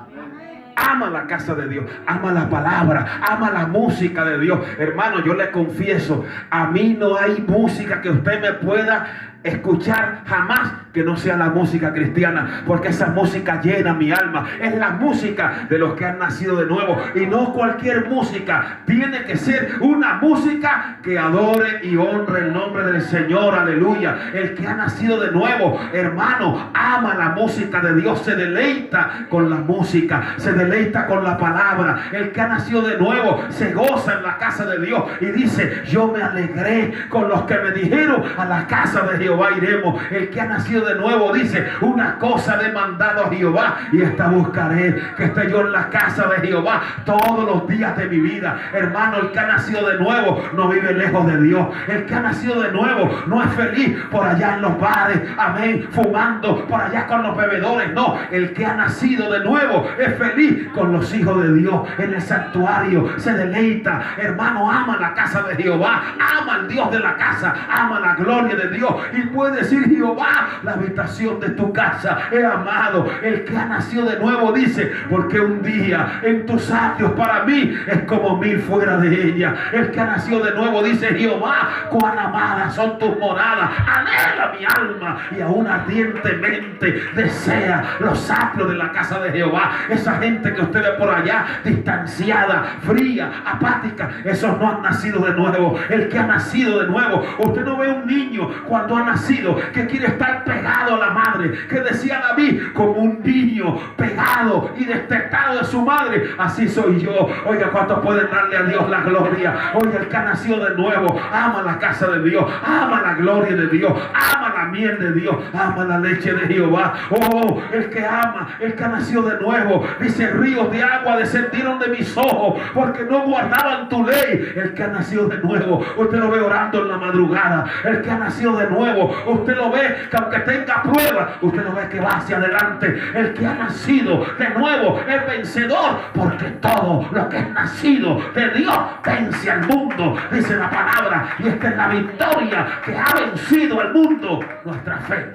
ama la casa de Dios, ama la palabra, ama la música de Dios. Hermano, yo le confieso, a mí no hay música que usted me pueda escuchar jamás que no sea la música cristiana, porque esa música llena mi alma. Es la música de los que han nacido de nuevo, y no cualquier música. Tiene que ser una música que adore y honre el nombre del Señor. Aleluya. El que ha nacido de nuevo, hermano, ama la música de Dios, se deleita con la música, se deleita con la palabra. El que ha nacido de nuevo se goza en la casa de Dios y dice: yo me alegré con los que me dijeron: a la casa de Jehová iremos. El que ha nacido de nuevo dice: una cosa le he mandado a Jehová, y esta buscaré, que esté yo en la casa de Jehová todos los días de mi vida. Hermano, el que ha nacido de nuevo no vive lejos de Dios. El que ha nacido de nuevo no es feliz por allá en los bares, amén, fumando por allá con los bebedores. No, el que ha nacido de nuevo es feliz con los hijos de Dios en el santuario, se deleita. Hermano, ama la casa de Jehová, ama al Dios de la casa, ama la gloria de Dios, y puede decir: Jehová, la habitación de tu casa he amado. El que ha nacido de nuevo dice: porque un día en tus atrios para mí es como 1000 fuera de ella. El que ha nacido de nuevo dice: Jehová, cuán amadas son tus moradas, anhela mi alma, y aún ardientemente desea los atrios de la casa de Jehová. Esa gente que usted ve por allá distanciada, fría, apática, esos no han nacido de nuevo. El que ha nacido de nuevo, usted no ve un niño cuando ha nacido, que quiere estar pegado a la madre, que decía David, como un niño pegado y destetado de su madre, así soy yo. Oiga, ¿cuántos pueden darle a Dios la gloria? Oiga, el que ha nacido de nuevo ama la casa de Dios, ama la gloria de Dios, ama la miel de Dios, ama la leche de Jehová. Oh, el que ama, el que ha nacido de nuevo, dice, ríos de agua descendieron de mis ojos porque no guardaban tu ley. El que ha nacido de nuevo, usted lo ve orando en la madrugada. El que ha nacido de nuevo, usted lo ve que aunque tenga pruebas, usted lo ve que va hacia adelante. El que ha nacido de nuevo es vencedor, porque todo lo que es nacido de Dios vence al mundo, dice la palabra. Y esta es la victoria que ha vencido al mundo, nuestra fe.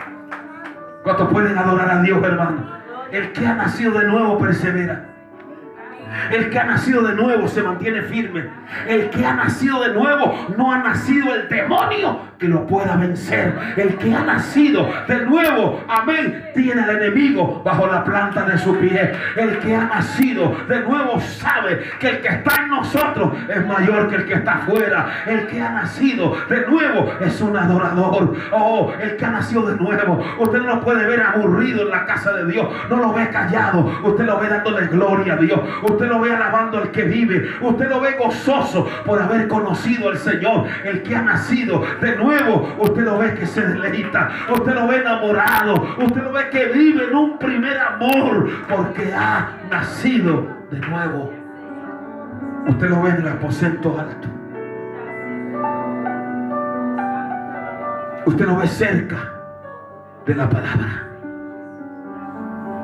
¿Cuántos pueden adorar a Dios, hermano? El que ha nacido de nuevo persevera. El que ha nacido de nuevo se mantiene firme. El que ha nacido de nuevo, no ha nacido el demonio que lo pueda vencer. El que ha nacido de nuevo, amén, tiene al enemigo bajo la planta de su pie. El que ha nacido de nuevo sabe que el que está en nosotros es mayor que el que está afuera. El que ha nacido de nuevo es un adorador. Oh, el que ha nacido de nuevo, usted no lo puede ver aburrido en la casa de Dios, no lo ve callado, usted lo ve dándole gloria a Dios, usted lo ve alabando al que vive, usted lo ve gozoso por haber conocido al Señor. El que ha nacido de nuevo, usted lo ve que se deleita, usted lo ve enamorado, usted lo ve que vive en un primer amor porque ha nacido de nuevo. Usted lo ve en el aposento alto, usted lo ve cerca de la palabra,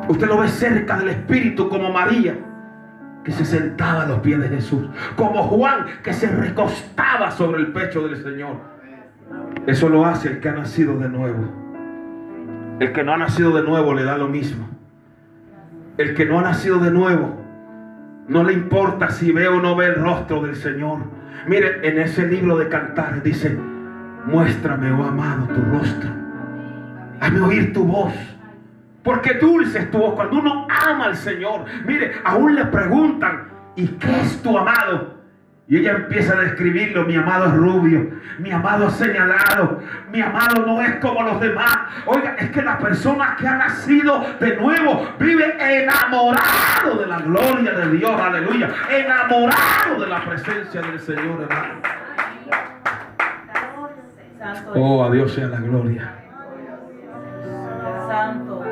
usted lo ve cerca del Espíritu, como María, que se sentaba a los pies de Jesús, como Juan, que se recostaba sobre el pecho del Señor. Eso lo hace el que ha nacido de nuevo. El que no ha nacido de nuevo le da lo mismo. El que no ha nacido de nuevo, no le importa si ve o no ve el rostro del Señor. Mire, en ese libro de Cantares dice, muéstrame, oh amado, tu rostro, hazme oír tu voz, porque dulce es tu voz. Cuando uno ama al Señor, mire, aún le preguntan, ¿y qué es tu amado? Y ella empieza a describirlo. Mi amado es rubio, mi amado es señalado, mi amado no es como los demás. Oiga, es que la persona que ha nacido de nuevo vive enamorado de la gloria de Dios, aleluya, enamorado de la presencia del Señor, hermano. Oh, a Dios sea la gloria. Santo.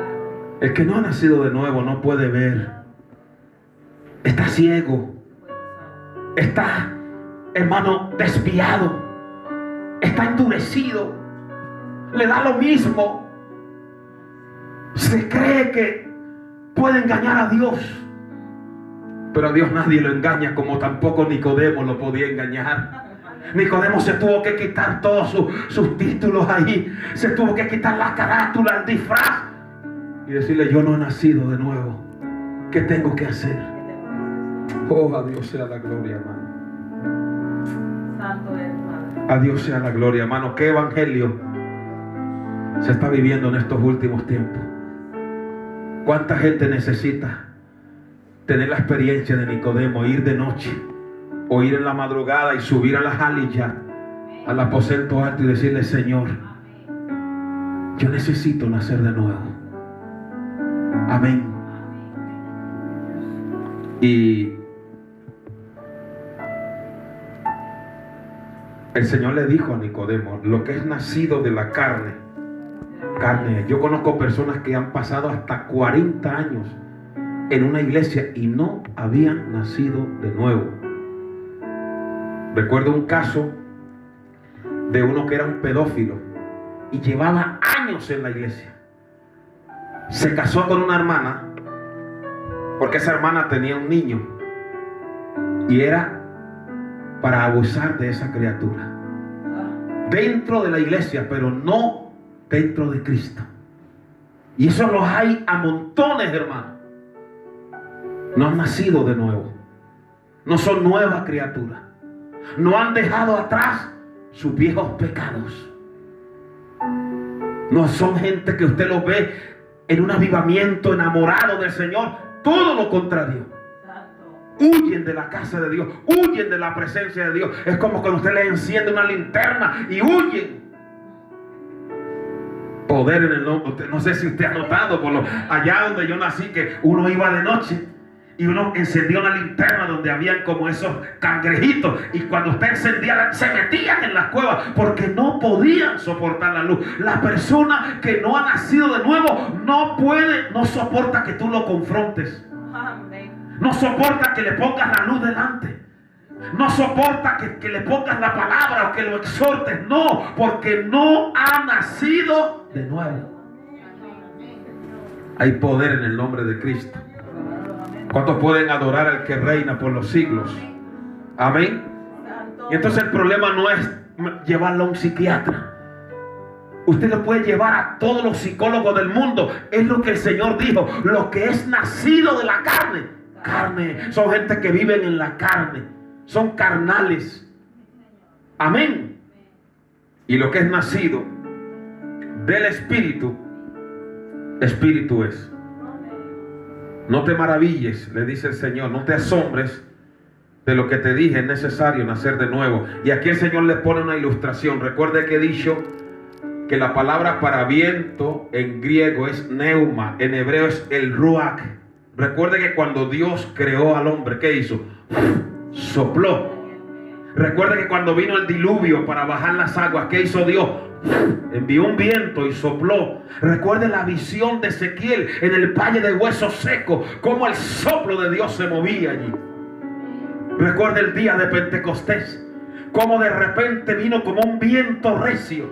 El que no ha nacido de nuevo no puede ver. Está ciego. Está, hermano, desviado. Está endurecido. Le da lo mismo. Se cree que puede engañar a Dios. Pero a Dios nadie lo engaña, como tampoco Nicodemo lo podía engañar. Nicodemo se tuvo que quitar todos sus títulos ahí. Se tuvo que quitar la carátula, el disfraz, y decirle, yo no he nacido de nuevo. ¿Qué tengo que hacer? Oh, a Dios sea la gloria, hermano. Santo es, Padre. A Dios sea la gloria, hermano. ¿Qué evangelio se está viviendo en estos últimos tiempos? ¿Cuánta gente necesita tener la experiencia de Nicodemo, ir de noche o ir en la madrugada y subir a la jalilla, al aposento alto, y decirle, Señor, yo necesito nacer de nuevo? Amén. Y el Señor le dijo a Nicodemo, lo que es nacido de la carne, carne. Yo conozco personas que han pasado hasta 40 años en una iglesia y no habían nacido de nuevo. Recuerdo un caso de uno que era un pedófilo y llevaba años en la iglesia. Se casó con una hermana porque esa hermana tenía un niño y era para abusar de esa criatura dentro de la iglesia, pero no dentro de Cristo. Y eso los hay a montones, hermano. No han nacido de nuevo, no son nuevas criaturas, no han dejado atrás sus viejos pecados. No son gente que usted los ve en un avivamiento, enamorado del Señor. Todo lo contrario. Huyen de la casa de Dios, huyen de la presencia de Dios. Es como cuando usted le enciende una linterna y huyen. poder en el nombre. No sé si usted ha notado, allá donde yo nací, que uno iba de noche y uno encendía una linterna donde habían como esos cangrejitos, y cuando usted encendía se metían en las cuevas porque no podían soportar la luz. La persona que no ha nacido de nuevo no soporta que tú lo confrontes. No soporta que le pongas la luz delante. No soporta que le pongas la palabra o que lo exhortes. No, porque no ha nacido de nuevo. Hay poder en el nombre de Cristo. ¿Cuántos pueden adorar al que reina por los siglos? Amén. Y entonces el problema no es llevarlo a un psiquiatra. Usted lo puede llevar a todos los psicólogos del mundo. Es lo que el Señor dijo. Lo que es nacido de la carne. Carne. Son gente que viven en la carne. Son carnales. Amén. Y lo que es nacido del Espíritu, Espíritu es. No te maravilles, le dice el Señor, no te asombres de lo que te dije, es necesario nacer de nuevo. Y aquí el Señor le pone una ilustración. Recuerde que he dicho que la palabra para viento en griego es neuma, en hebreo es el ruach. Recuerde que cuando Dios creó al hombre, ¿qué hizo? Sopló. Recuerde que cuando vino el diluvio para bajar las aguas, ¿qué hizo Dios? Envió un viento y sopló. Recuerde la visión de Ezequiel en el valle de huesos secos, cómo el soplo de Dios se movía allí. Recuerde el día de Pentecostés, cómo de repente vino como un viento recio.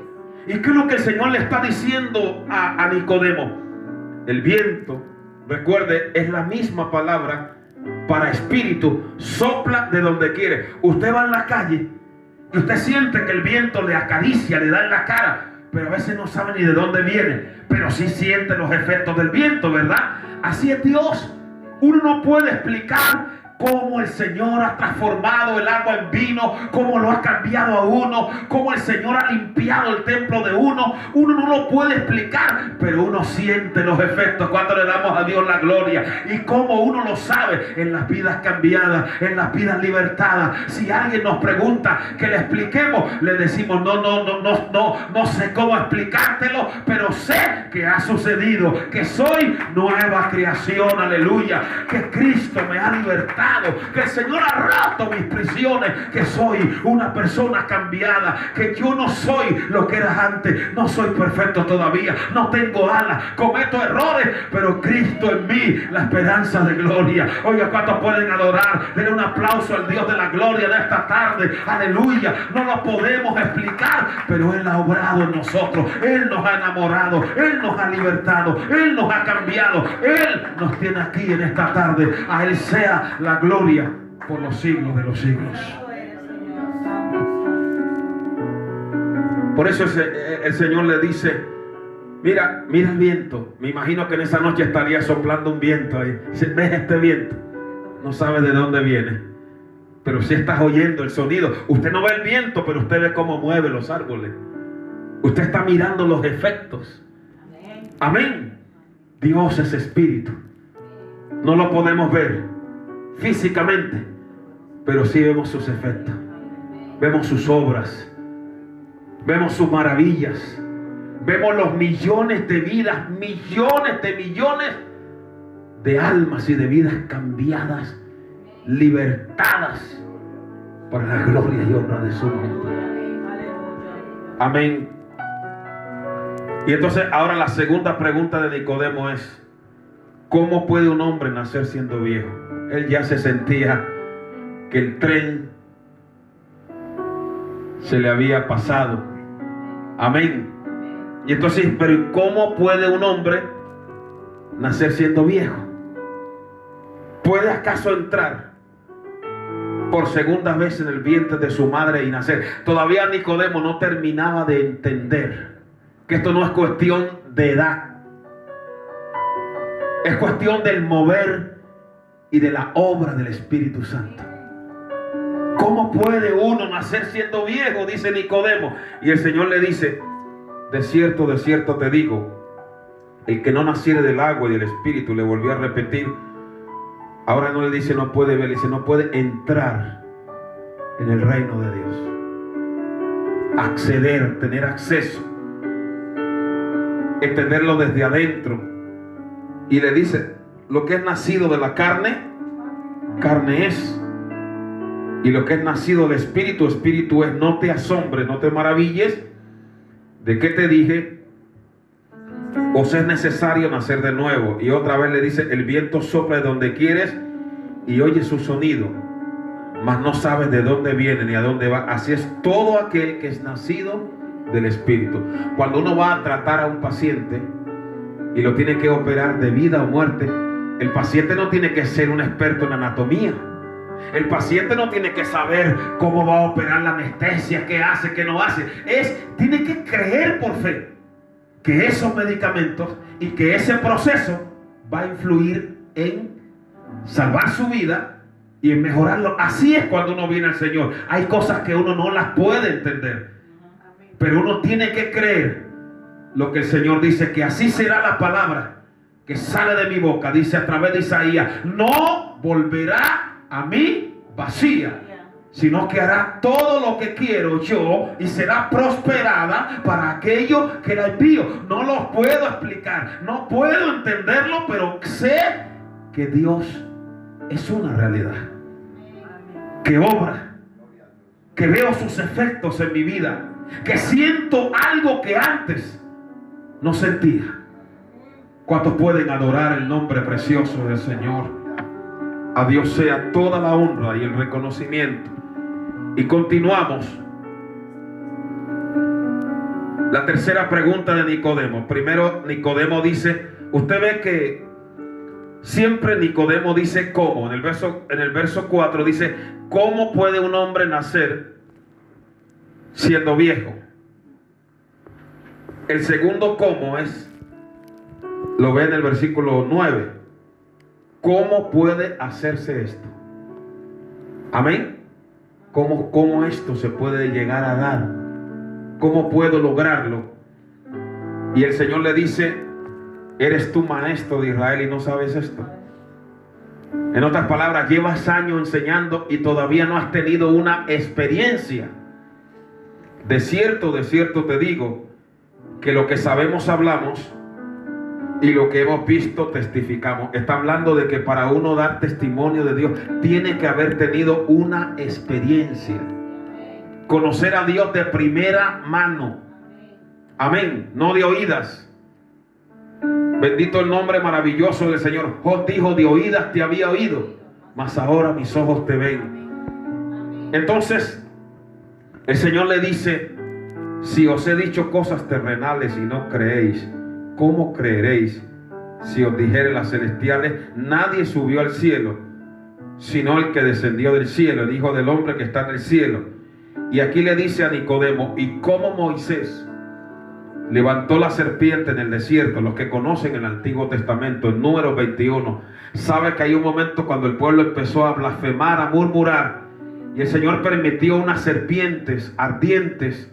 ¿Y qué es lo que el Señor le está diciendo a Nicodemo? El viento, recuerde, es la misma palabra para espíritu. Sopla de donde quiere. Usted va en la calle y usted siente que el viento le acaricia, le da en la cara, pero a veces no sabe ni de dónde viene, pero sí siente los efectos del viento, ¿verdad? Así es Dios. Uno no puede explicar cómo el Señor ha transformado el agua en vino, cómo lo ha cambiado a uno, cómo el Señor ha limpiado el templo de uno. Uno no lo puede explicar, pero uno siente los efectos cuando le damos a Dios la gloria. Y cómo uno lo sabe en las vidas cambiadas, en las vidas libertadas. Si alguien nos pregunta que le expliquemos, le decimos no sé cómo explicártelo, pero sé que ha sucedido, que soy nueva creación, aleluya, que Cristo me ha libertado, que el Señor ha roto mis prisiones, que soy una persona cambiada, que yo no soy lo que era antes, no soy perfecto todavía, no tengo alas, cometo errores, pero Cristo en mí, la esperanza de gloria. Oiga, ¿cuántos pueden adorar? Denle un aplauso al Dios de la gloria de esta tarde, aleluya. No lo podemos explicar, pero Él ha obrado en nosotros, Él nos ha enamorado, Él nos ha libertado, Él nos ha cambiado, Él nos tiene aquí en esta tarde. A Él sea la gloria por los siglos de los siglos. Por eso el Señor le dice, mira el viento. Me imagino que en esa noche estaría soplando un viento ahí. Dice, ¿ves este viento? No sabe de dónde viene, pero si estás oyendo el sonido. Usted no ve el viento, pero usted ve cómo mueve los árboles. Usted está mirando los efectos. Amén. Dios es espíritu. No lo podemos ver físicamente, pero sí vemos sus efectos, vemos sus obras, vemos sus maravillas, vemos los millones de vidas, millones de almas y de vidas cambiadas, libertadas para la gloria y honra de su nombre. Amén. Y entonces ahora la segunda pregunta de Nicodemo es, ¿cómo puede un hombre nacer siendo viejo? Él ya se sentía que el tren se le había pasado. Amén. Y entonces, pero ¿cómo puede un hombre nacer siendo viejo? ¿Puede acaso entrar por segunda vez en el vientre de su madre y nacer? Todavía Nicodemo no terminaba de entender que esto no es cuestión de edad, es cuestión del mover y de la obra del Espíritu Santo. ¿Cómo puede uno nacer siendo viejo? Dice Nicodemo. Y el Señor le dice, de cierto te digo, el que no naciere del agua y del Espíritu, le volvió a repetir. Ahora no le dice no puede ver, le dice no puede entrar en el reino de Dios. Acceder, tener acceso. entenderlo desde adentro. Y le dice, lo que es nacido de la carne, carne es. Y lo que es nacido del espíritu, espíritu es. No te asombres, no te maravilles de que te dije, os es necesario nacer de nuevo. Y otra vez le dice, el viento sopla de donde quieres y oye su sonido, mas no sabes de dónde viene ni a dónde va. Así es todo aquel que es nacido del espíritu. Cuando uno va a tratar a un paciente y lo tiene que operar de vida o muerte, el paciente no tiene que ser un experto en anatomía. El paciente no tiene que saber cómo va a operar la anestesia, qué hace, qué no hace. Tiene que creer por fe que esos medicamentos y que ese proceso va a influir en salvar su vida y en mejorarlo. Así es cuando uno viene al Señor. Hay cosas que uno no las puede entender, pero uno tiene que creer lo que el Señor dice, que así será la palabra que sale de mi boca. Dice a través de Isaías, no volverá a mí vacía, sino que hará todo lo que quiero yo y será prosperada para aquello que la envío. No lo puedo explicar, no puedo entenderlo, pero sé que Dios es una realidad, que obra, que veo sus efectos en mi vida, que siento algo que antes no sentía. ¿Cuántos pueden adorar el nombre precioso del Señor? A Dios sea toda la honra y el reconocimiento. Y continuamos. La tercera pregunta de Nicodemo. Primero Nicodemo dice, usted ve que siempre Nicodemo dice cómo. En el verso 4 dice, ¿cómo puede un hombre nacer siendo viejo? El segundo cómo lo ve en el versículo 9. ¿Cómo puede hacerse esto? Amén. ¿Cómo esto se puede llegar a dar? ¿Cómo puedo lograrlo? Y el Señor le dice, ¿eres tú maestro de Israel y no sabes esto? En otras palabras, llevas años enseñando y todavía no has tenido una experiencia. De cierto te digo, que lo que sabemos hablamos y lo que hemos visto testificamos. Está hablando de que para uno dar testimonio de Dios tiene que haber tenido una experiencia, conocer a Dios de primera mano. Amén, no de oídas. Bendito el nombre maravilloso del Señor. Job dijo, de oídas te había oído, mas ahora mis ojos te ven. Entonces el Señor le dice, si os he dicho cosas terrenales y no creéis, ¿cómo creeréis si os dijere las celestiales? Nadie subió al cielo, sino el que descendió del cielo, el Hijo del Hombre que está en el cielo. Y aquí le dice a Nicodemo, ¿y cómo Moisés levantó la serpiente en el desierto? Los que conocen el Antiguo Testamento, en Números 21, sabe que hay un momento cuando el pueblo empezó a blasfemar, a murmurar, y el Señor permitió unas serpientes ardientes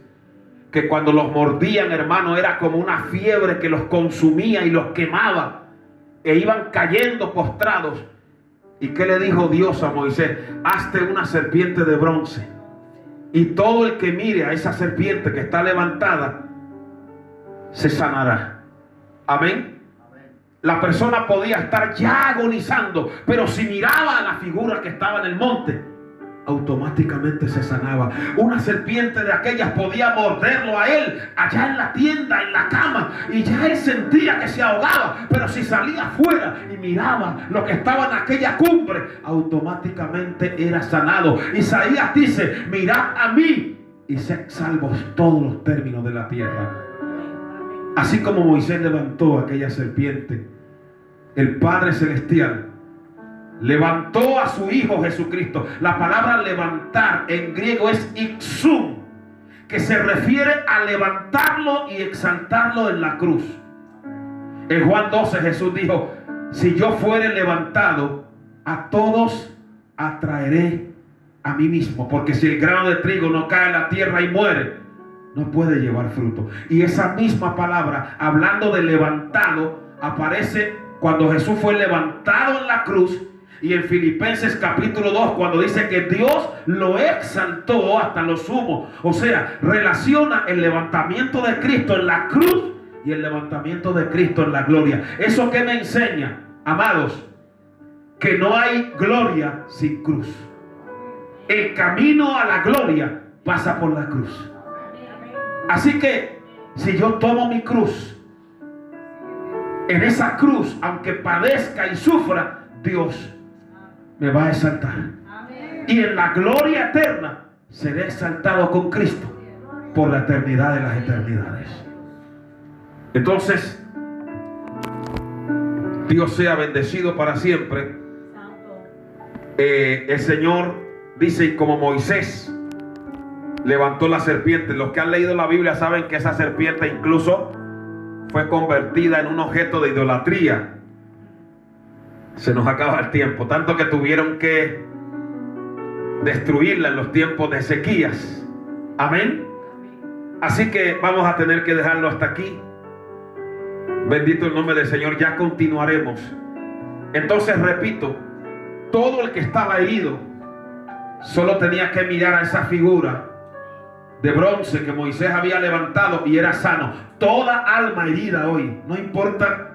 que cuando los mordían, hermano, era como una fiebre que los consumía y los quemaba, e iban cayendo postrados. ¿Y qué le dijo Dios a Moisés? Hazte una serpiente de bronce, y todo el que mire a esa serpiente que está levantada se sanará. Amén. La persona podía estar ya agonizando, pero si miraba a la figura que estaba en el monte, automáticamente se sanaba. Una serpiente de aquellas podía morderlo a él allá en la tienda, en la cama, y ya él sentía que se ahogaba, pero si salía afuera y miraba lo que estaba en aquella cumbre, automáticamente era sanado. Isaías dice, mirad a mí y sed salvos todos los términos de la tierra. Así como Moisés levantó aquella serpiente, el Padre Celestial levantó a su Hijo Jesucristo. La palabra levantar en griego es ixum, que se refiere a levantarlo y exaltarlo en la cruz. En Juan 12 Jesús dijo, si yo fuere levantado, a todos atraeré a mí mismo, porque si el grano de trigo no cae en la tierra y muere, no puede llevar fruto. Y esa misma palabra, hablando de levantado, aparece cuando Jesús fue levantado en la cruz. Y en Filipenses capítulo 2, cuando dice que Dios lo exaltó hasta lo sumo. O sea, relaciona el levantamiento de Cristo en la cruz y el levantamiento de Cristo en la gloria. ¿Eso qué me enseña, amados? Que no hay gloria sin cruz. El camino a la gloria pasa por la cruz. Así que si yo tomo mi cruz, en esa cruz, aunque padezca y sufra, Dios me va a exaltar. Y en la gloria eterna seré exaltado con Cristo por la eternidad de las eternidades. Entonces, Dios sea bendecido para siempre. El Señor dice, y como Moisés levantó la serpiente, los que han leído la Biblia saben que esa serpiente incluso fue convertida en un objeto de idolatría. Se nos acaba el tiempo, tanto que tuvieron que destruirla en los tiempos de Ezequías. Amén. Así que vamos a tener que dejarlo hasta aquí. Bendito el nombre del Señor. Ya continuaremos. Entonces repito, todo el que estaba herido solo tenía que mirar a esa figura de bronce que Moisés había levantado y era sano. Toda alma herida hoy, no importa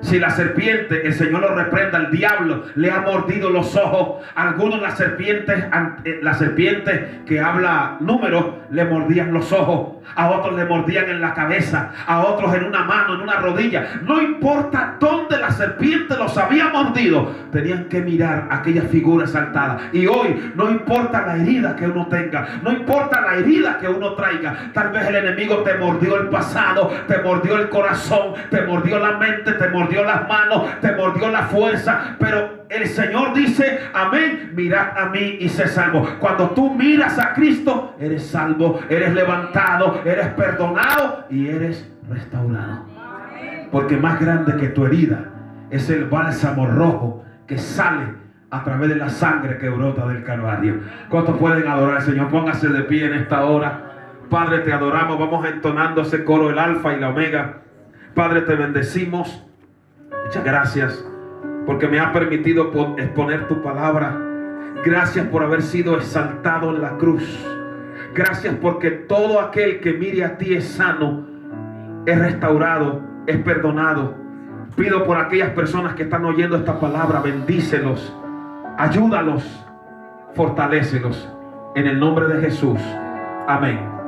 si la serpiente, el Señor lo reprenda, el diablo le ha mordido los ojos. Algunos la serpiente que habla números le mordían los ojos, a otros le mordían en la cabeza, a otros en una mano, en una rodilla. No importa dónde la serpiente los había mordido, tenían que mirar aquella figura exaltada. Y hoy no importa la herida que uno tenga, no importa la herida que uno traiga. Tal vez el enemigo te mordió el pasado, te mordió el corazón, te mordió la mente, te mordió las manos, te mordió la fuerza, pero el Señor dice, amén, mirad a mí y sé salvo. Cuando tú miras a Cristo, eres salvo, eres levantado, eres perdonado y eres restaurado. Porque más grande que tu herida es el bálsamo rojo que sale a través de la sangre que brota del Calvario. ¿Cuántos pueden adorar al Señor? Póngase de pie en esta hora. Padre, te adoramos. Vamos entonando ese coro, el alfa y la omega. Padre, te bendecimos. Muchas gracias porque me ha permitido exponer tu palabra. Gracias por haber sido exaltado en la cruz. Gracias porque todo aquel que mire a ti es sano, es restaurado, es perdonado. Pido por aquellas personas que están oyendo esta palabra, bendícelos, ayúdalos, fortalécelos en el nombre de Jesús. Amén.